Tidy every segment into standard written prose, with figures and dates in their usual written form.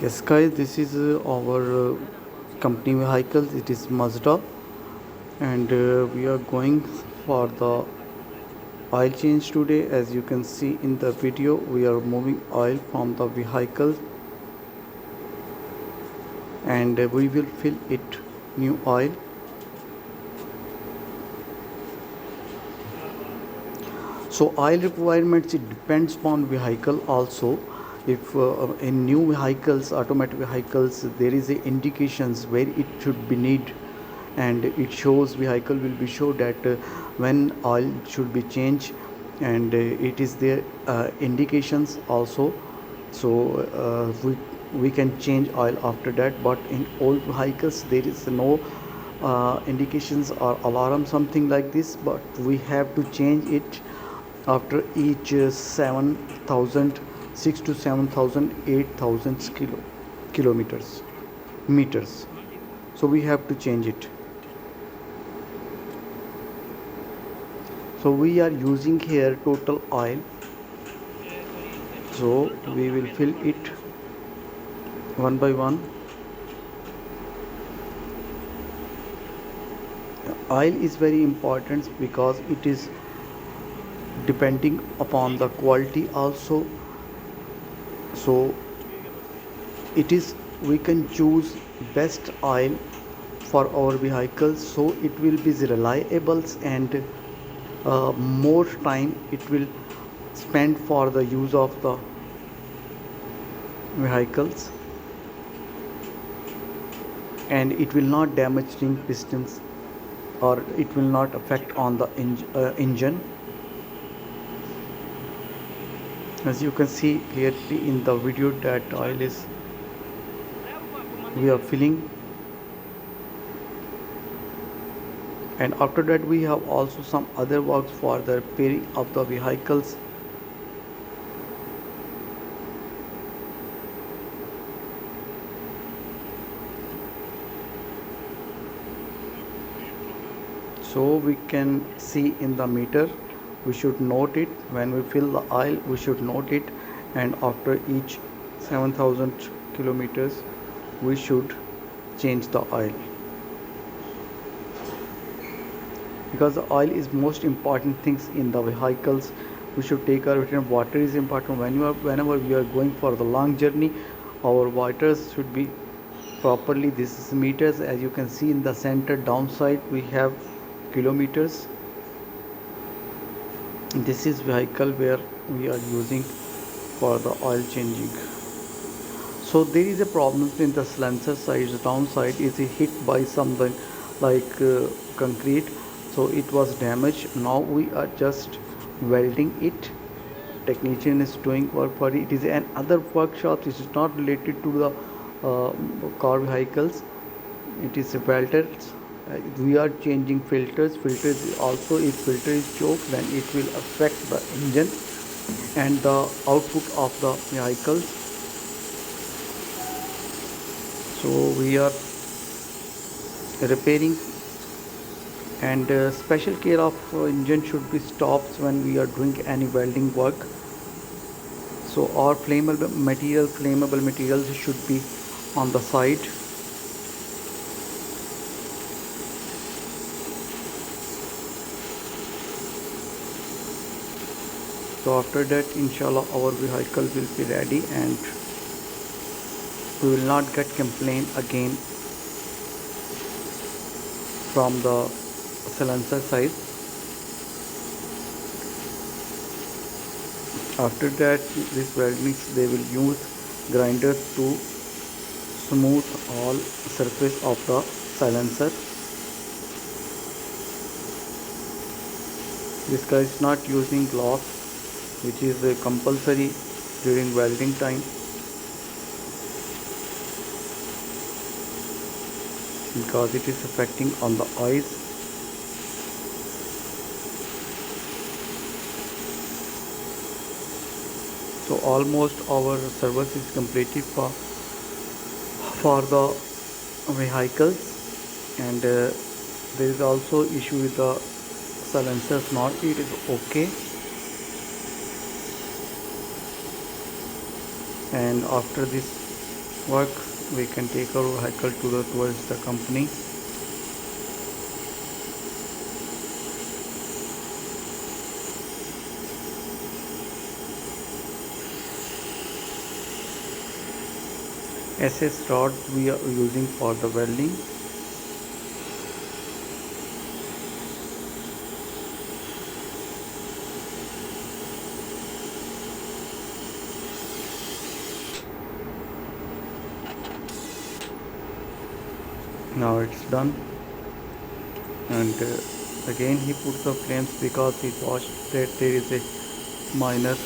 Yes, guys, this is our company vehicles. It is Mazda, and we are going for the oil change today. As you can see in the video, we are moving oil from the vehicle, and we will fill it new oil. So oil requirements, it depends upon vehicle also. If in new vehicles, automatic vehicles, there is a indications where it should be need, and it shows vehicle will be show that when oil should be changed, and it is there indications also. So we can change oil after that, but in old vehicles there is no indications or alarm something like this, but we have to change it after each 7,000 6 to 7,000 8,000 kilometers meters. So we have to change it. So we are using here total oil, so we will fill it one by one. Oil is very important because it is depending upon the quality also. So it is, we can choose best oil for our vehicles, so it will be reliable, and more time it will spend for the use of the vehicles, and it will not damage ring pistons, or it will not affect on the engine. As you can see clearly in the video that oil is, we are filling, and after that we have also some other works for the repairing of the vehicles. So we can see in the meter, we should note it when we fill the oil, we should note it, and after each 7,000 kilometers we should change the oil, because the oil is most important things in the vehicles. We should take care of it. Water is important whenever we are going for the long journey. Our waters should be properly, this is meters. As you can see in the center downside we have kilometers. This is vehicle where we are using for the oil changing. So there is a problem in the silencer side. The downside is hit by something like concrete, so it was damaged. Now we are just welding it. Technician is doing work for it. It is an other workshop. This is not related to the car vehicles. It is welded. We are changing filters also. If filter is choked, then it will affect the engine and the output of the vehicles. So we are repairing, and special care of engine should be stopped when we are doing any welding work. So our flammable materials should be on the side. So after that, inshallah, our vehicle will be ready, and we will not get complaint again from the silencer side. After that, this welding, they will use grinders to smooth all surface of the silencer. This guy is not using gloves, which is compulsory during welding time, because it is affecting on the eyes. So almost our service is completed for the vehicles, and there is also issue with the silencers not, it is okay. And after this work, we can take our vehicle towards the company. SS rods we are using for the welding. Now it's done, and again he put the flames because he thought that there is a minor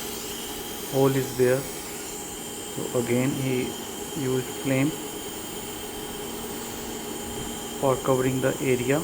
hole is there. So again he used flame for covering the area.